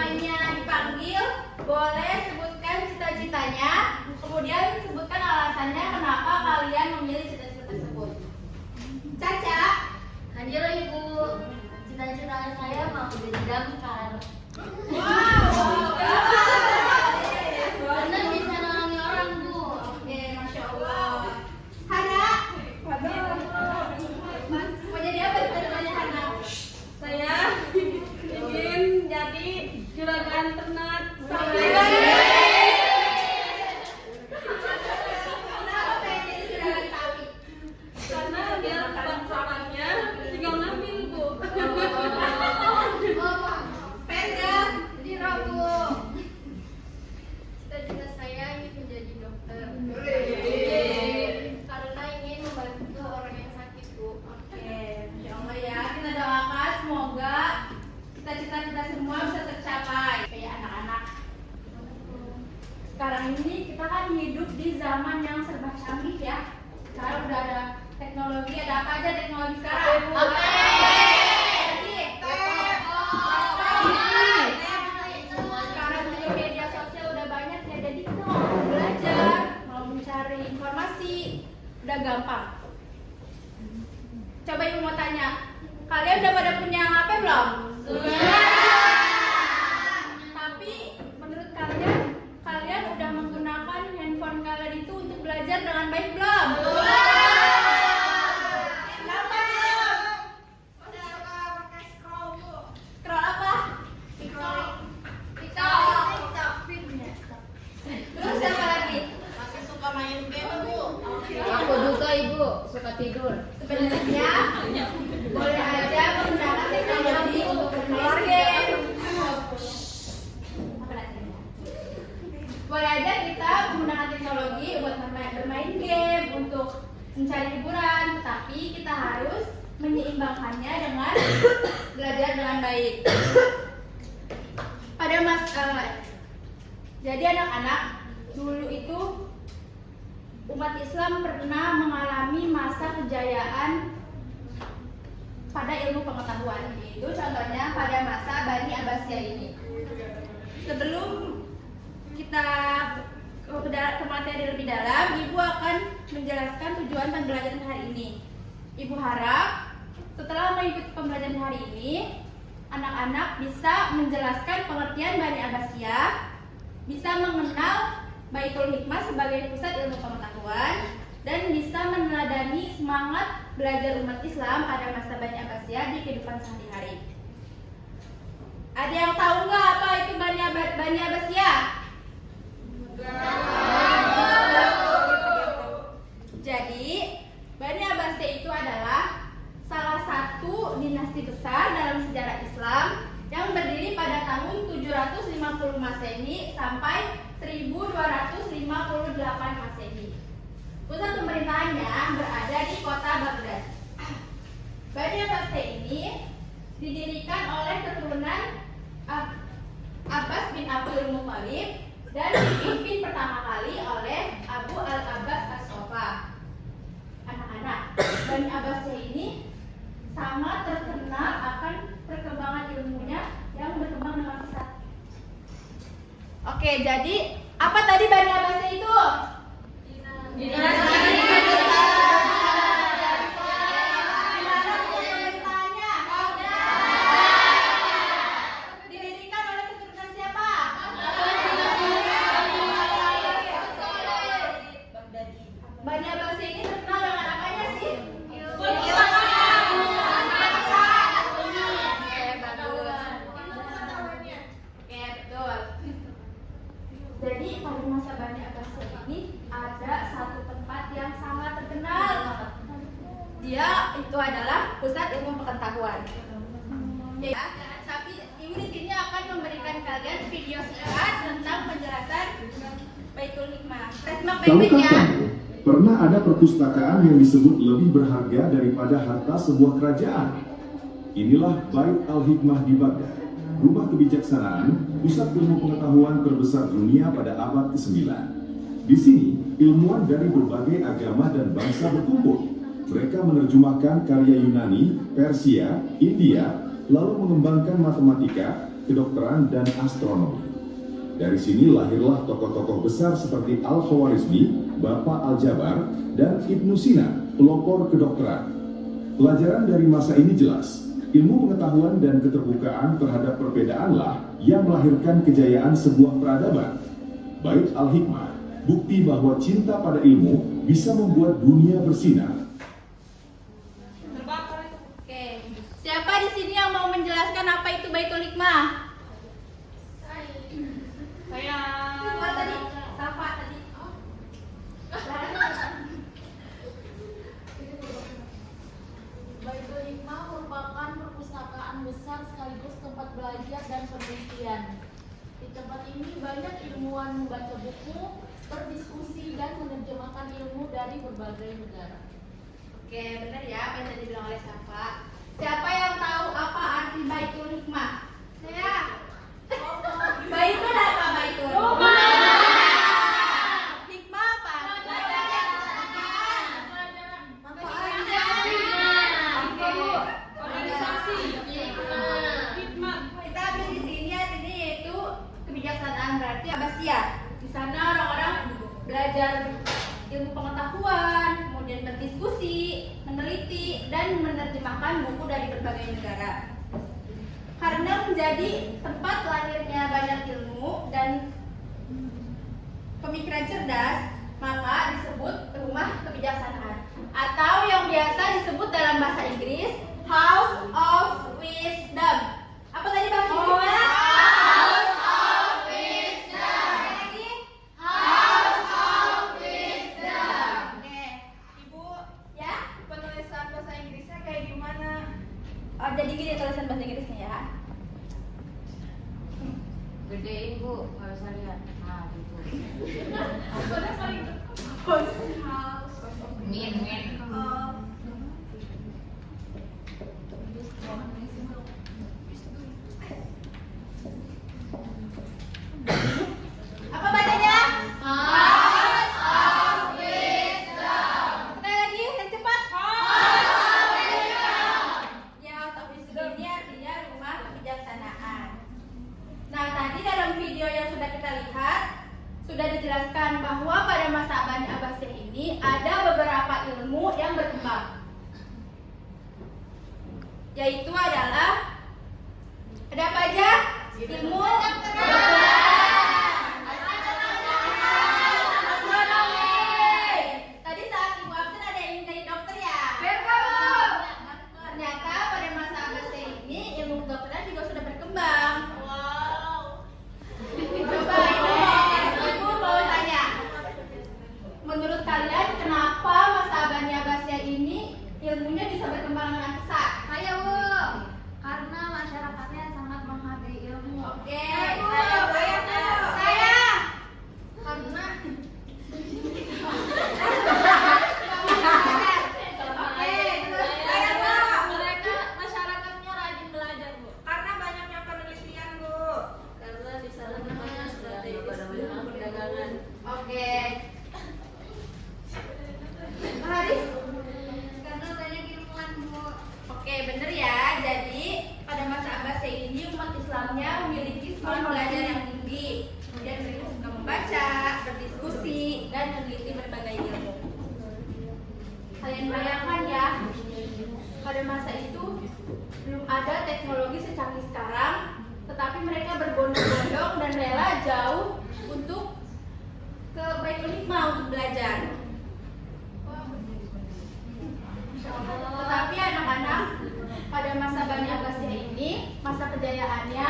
semuanya dipanggil, boleh sebutkan cita-citanya, kemudian sebutkan alasannya kenapa kalian memilih cita-cita tersebut. Caca. Hadir Ibu. Cita-cita saya mau jadi damkar. Karena bisa nolongin orang, Bu. Oke, Masya Allah. Hana. Mau jadi apa cita-citanya Hana? Saya ingin jadi juragan ternak sapi. Kenapa pengen jadi juragan sapi? Karena biar bangsawannya tinggal ngambil, Bu. Penda. Jadi Rabu. Cita-cita saya ingin menjadi dokter. Karena ingin membantu orang yang sakit, Bu. Oke, Masya Allah ya. Kita doakan semoga cita-cita kita semua bisa tercapai. Kayak anak-anak. Sekarang ini kita kan hidup di zaman yang serba canggih ya. Sekarang udah ada teknologi, ada apa aja teknologi sekarang? Sekarang juga media sosial udah banyak ya, jadi kita mau belajar, mau mencari informasi, udah gampang. Coba ibu mau tanya, kalian udah pada punya HP belum? Tapi menurut kalian, kalian udah menggunakan handphone kalian itu untuk belajar dengan baik belum? Kenapa belum? Scroll apa? Terus apa lagi? Masih suka main game, Bu. Aku juga Ibu, suka tidur. Sebenarnya boleh aja menggunakan teknologi untuk bermain game. Apa lagi? Boleh aja kita menggunakan teknologi buat bermain game, untuk mencari hiburan, tapi kita harus menyeimbangkannya dengan belajar dengan baik. Jadi anak-anak, dulu itu umat Islam pernah mengalami masa kejayaan pada ilmu pengetahuan. Itu contohnya pada masa Bani Abbasiyah ini. Sebelum kita ke materi lebih dalam, Ibu akan menjelaskan tujuan pembelajaran hari ini. Ibu harap setelah mengikuti pembelajaran hari ini, anak-anak bisa menjelaskan pengertian Bani Abbasiyah, bisa mengenal Baitul Hikmah sebagai pusat ilmu pengetahuan, dan bisa meneladani semangat belajar umat Islam pada masa Bani Abbasiyah di kehidupan sehari-hari. Ada yang tahu nggak apa itu Bani Abbasiyah? Jadi Bani Abbasiyah itu adalah salah satu dinasti besar dalam sejarah Islam yang berdiri pada tahun 750 Masehi sampai 1258 Masehi. Pusat pemerintahannya berada di kota Baghdad. Bani Abbasiyah ini didirikan oleh keturunan Abbas bin Abdul Muthalib dan dipimpin pertama kali oleh Abu al-Abbas as-Sofa. Anak-anak, Bani Abbasiyah ini sangat terkenal akan perkembangan ilmunya yang berkembang dengan pesat. Oke, jadi apa tadi Bani Abbasiyah itu? Didirikan oleh keturunan siapa? Bani Abbasiyah ini terkenal dengan apanya sih? Oke, betul. Jadi pada masa Bani Abbasiyah ini ada satu tempat yang sangat terkenal. Dia itu adalah pusat ilmu pengetahuan. Ya, tapi ibu di sini akan memberikan kalian video singkat tentang penjelasan Baitul Hikmah. Simak baik-baik ya. Pernah ada perpustakaan yang disebut lebih berharga daripada harta sebuah kerajaan. Inilah Bait Al-Hikmah di Baghdad, rumah kebijaksanaan, pusat ilmu pengetahuan terbesar dunia pada abad ke-9. Di sini, ilmuwan dari berbagai agama dan bangsa berkumpul. Mereka menerjemahkan karya Yunani, Persia, India, lalu mengembangkan matematika, kedokteran, dan astronomi. Dari sini lahirlah tokoh-tokoh besar seperti Al-Khawarizmi, Bapak Al-Jabar, dan Ibnu Sina, pelopor kedokteran. Pelajaran dari masa ini jelas, ilmu pengetahuan dan keterbukaan terhadap perbedaanlah yang melahirkan kejayaan sebuah peradaban. Bait Al-Hikmah, bukti bahwa cinta pada ilmu bisa membuat dunia bersinar. Oke, siapa di sini yang mau menjelaskan apa itu Baitul Hikmah? Saya Siapa tadi? Safa tadi. Baitul Hikmah merupakan perpustakaan besar sekaligus tempat belajar dan penelitian. Di tempat ini banyak ilmuwan membaca buku, berdiskusi, dan menerjemahkan ilmu dari berbagai negara. Oke, benar ya apa yang tadi bilang oleh Safa. Siapa yang tahu apa arti Baitul Hikmah? Saya. Baitul apa Baitul? Hikmah apa? organisasi hikmah. Kita ambil di sini artinya yaitu kebijaksanaan, berarti Abbasiyah. Di sana orang-orang belajar ilmu pengetahuan, kemudian berdiskusi, meneliti, dan menerjemahkan buku dari berbagai negara. Karena menjadi tempat lahirnya banyak ilmu dan pemikiran cerdas, maka disebut rumah kebijaksanaan, atau yang biasa disebut dalam bahasa Inggris House of Wisdom. Apa tadi bahasa Inggrisnya? House of Wisdom. Lagi? House of Wisdom. Oke. Ibu, Ya? penulisan bahasa Inggrisnya kayak gimana? Oh, jadi gini tulisan bahasa Inggrisnya ya. Gedein Bu, nggak bisa lihat. Nah, gitu. Min. Apa bacanya? House of Wisdom. Sekali lagi, yang cepat. House of Wisdom. Ya, House of Wisdom ini artinya rumah kebijaksanaan. Nah, tadi dalam video yang sudah kita lihat sudah dijelaskan bahwa pada masa Bani Abbasiyah ini ada beberapa ilmu yang berkembang, yaitu adalah ada apa aja? Ilmu astronomi. Tadi saat ibu absen ada yang jadi dokter ya? Ternyata pada masa Abbasiyah ini ilmu kedokteran juga sudah berkembang. Coba ibu mau tanya, menurut kalian kenapa masa Bani Abbasiyah ini ilmunya bisa berkembang dengan pesat? Ayo Bu. Karena masyarakatnya sangat menghargai ilmu. Oke, Saya. Karena mereka masyarakatnya rajin belajar, Bu. Karena banyaknya penelitian, Bu. Karena di sana namanya strategis perdagangan. Oke. Pak Haris? Karena banyak ilmuwan, Bu. Oke, bener ya. Jadi pada masa Abbasiyah ini umat Islamnya memiliki semangat belajar yang tinggi, kemudian mereka suka membaca, berdiskusi, dan meneliti berbagai ilmu. Kalian bayangkan ya, pada masa itu belum ada teknologi secanggih sekarang, tetapi mereka berbondong-bondong dan rela jauh untuk ke Baitul Hikmah untuk belajar. Tetapi anak-anak pada masa Bani Abbasiyah ini, masa kejayaannya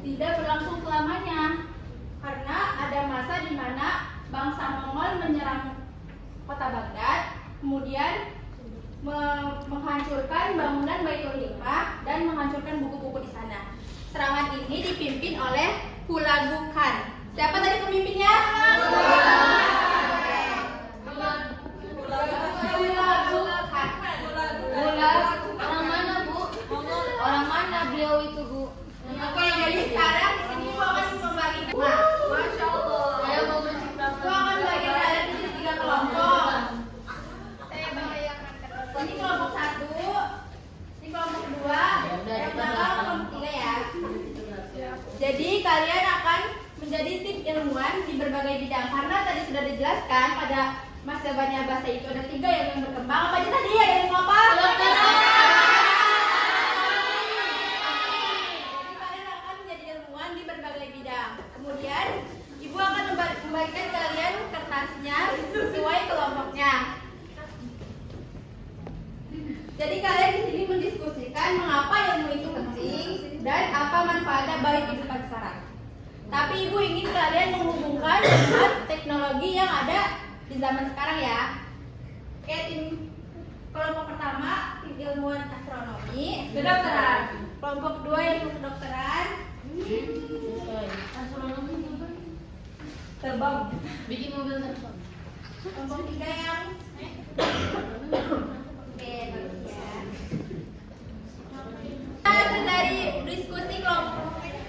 tidak berlangsung selamanya, karena ada masa di mana bangsa Mongol menyerang kota Baghdad, kemudian menghancurkan bangunan Baitul Hikmah dan menghancurkan buku-buku di sana. Serangan ini dipimpin oleh Hulagu Khan. Siapa tadi pemimpinnya? Hulagu Khan. Orang mana, Bu? Orang mana beliau itu, Bu? Oke, jadi sekarang di sini gua akan membagi Masya Allah. Saya mau menciptakan. gua akan bagi kalian di 3 kelompok. Saya bahayakan. Ini kelompok 1, ini kelompok 2, yang belakang kelompok 3 ya. jelaskan pada masa banyak bahasa itu ada 3 yang berkembang. Apa aja tadi? Ada ilmu apa? Jadi kalian akan menjadi ilmuwan di berbagai bidang. Kemudian ibu akan membagikan kalian kertasnya sesuai kelompoknya. Jadi kalian di sini mendiskusikan mengapa ilmu itu penting dan apa manfaatnya bagi kehidupan sekarang. Tapi ibu ingin kalian menghubungkan dengan teknologi yang ada di zaman sekarang ya. Oke, tim kelompok pertama tim ilmuwan astronomi, kedokteran. Kelompok kedua ilmu kedokteran, Astronomi apa? terbang. Bikin mobil terbang. Kelompok tiga yang oke, bagus ya. Nah, dari diskusi kelompok kedua,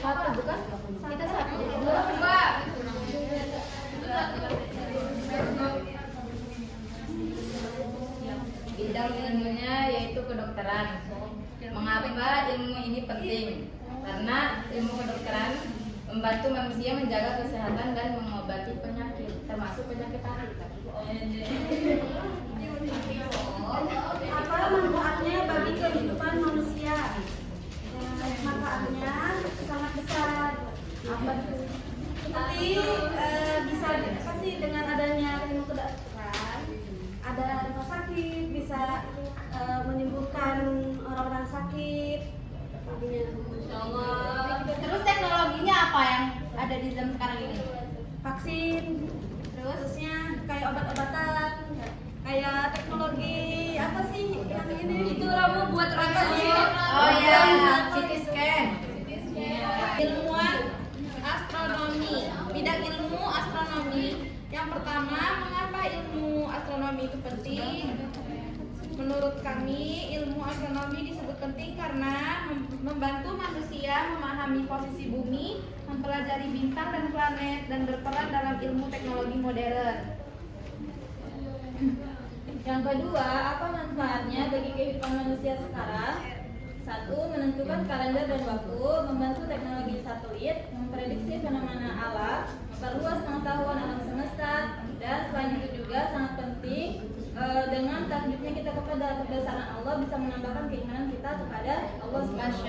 Satu bukan? kita satu, dua. Bidang ilmunya yaitu kedokteran. Mengapa ilmu ini penting? Karena ilmu kedokteran membantu manusia menjaga kesehatan dan mengobati penyakit, termasuk penyakit hati. Apa manfaatnya bagi kehidupan manusia? Manfaatnya sangat besar. Apa tuh? Seperti bisa pasti dengan adanya ilmu kedokteran, ada rumah sakit bisa menyembuhkan orang-orang sakit. Terus teknologinya apa yang ada di zaman sekarang ini? Vaksin, terusnya kayak obat-obatan, kayak teknologi apa sih yang ini? Itu kamu buat apa sih? Oh iya, CT scan. Ilmuwan astronomi, bidang ilmu astronomi. Yang pertama, mengapa ilmu astronomi itu penting? Menurut kami, ilmu astronomi disebut penting karena membantu manusia memahami posisi bumi, mempelajari bintang dan planet, dan berperan dalam ilmu teknologi modern. Yang kedua, apa manfaatnya bagi kehidupan manusia sekarang? 1. Menentukan kalender dan waktu, membantu teknologi satelit, memprediksi fenomena alam, memperluas pengetahuan alam semesta, dan selain itu juga sangat penting dengan takdirnya kita kepada kebesaran Allah bisa menambahkan keimanan kita kepada Allah SWT.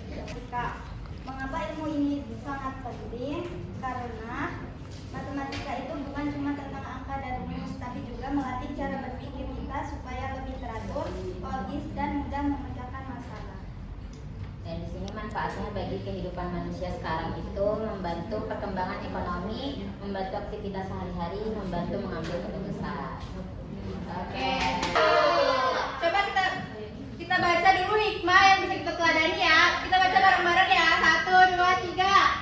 Matematika. Mengapa ilmu ini sangat penting? Karena matematika itu bukan cuma tentang angka dan rumus, tapi juga melatih cara berpikir kita supaya lebih teratur, logis, dan mudah memecahkan masalah. Dan di sini manfaatnya bagi kehidupan manusia sekarang itu membantu perkembangan ekonomi, membantu aktivitas sehari-hari, membantu mengambil keputusan. Oke. Coba kita baca dulu hikmah yang bisa kita teladani ya. Kita baca bareng-bareng ya. 1, 2, 3.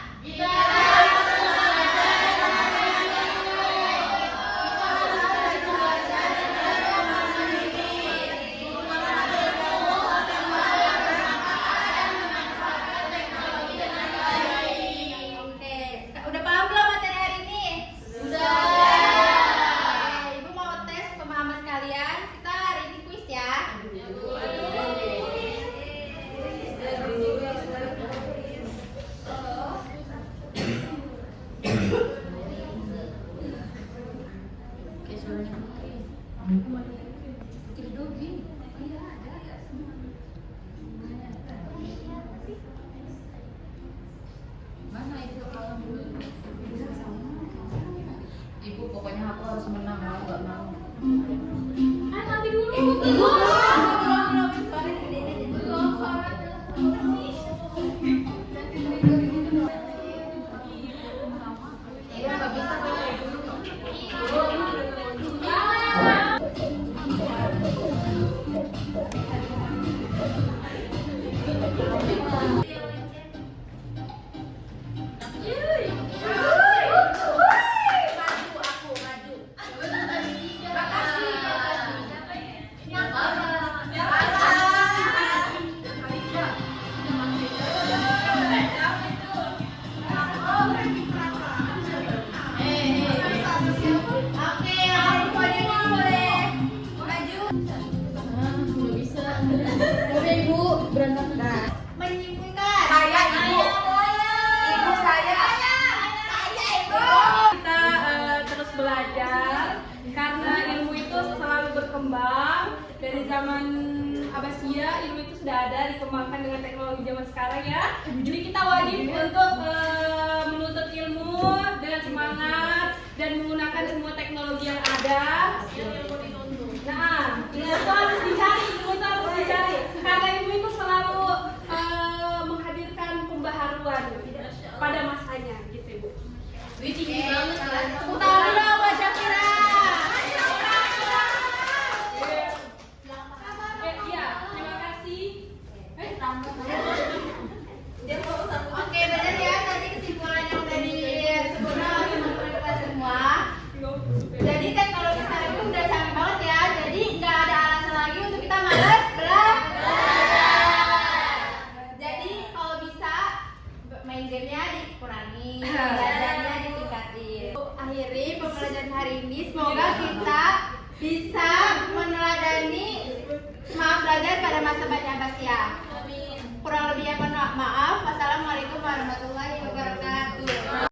Oke, udah paham belum materi hari ini? Sudah. Ibu mau tes pemahaman kalian. Kita hari ini kuis ya. Mana itu Ibu pokoknya aku harus menang, mau nggak mau. Nanti dulu. Iya nggak bisa Maju. belajar karena ilmu itu selalu berkembang. Dari zaman Abbasiyah ilmu itu sudah ada, dikembangkan dengan teknologi zaman sekarang ya. Jadi kita wajib untuk menuntut ilmu dengan semangat dan menggunakan semua teknologi yang ada. Nah, ilmu itu harus dicari, karena ilmu itu selalu menghadirkan pembaharuan pada masanya, gitu Ibu. Wih, tinggi banget kan. Tepuk tangan dulu buat Syafira. Iya, terima kasih. Oke, benar ya tadi kesimpulan yang udah disebutkan oleh teman-teman kita semua. Jadi teknologi sekarang itu udah canggih banget ya. Jadi nggak ada alasan lagi untuk kita malas belajar. Jadi kalau bisa main gamenya dikurangi, belajarnya ditingkatin. Akhiri pembelajaran hari ini, semoga kita bisa meneladani semangat belajar pada masa Bani Abbasiyah. Kurang lebihnya mohon maaf. Wassalamualaikum warahmatullahi wabarakatuh.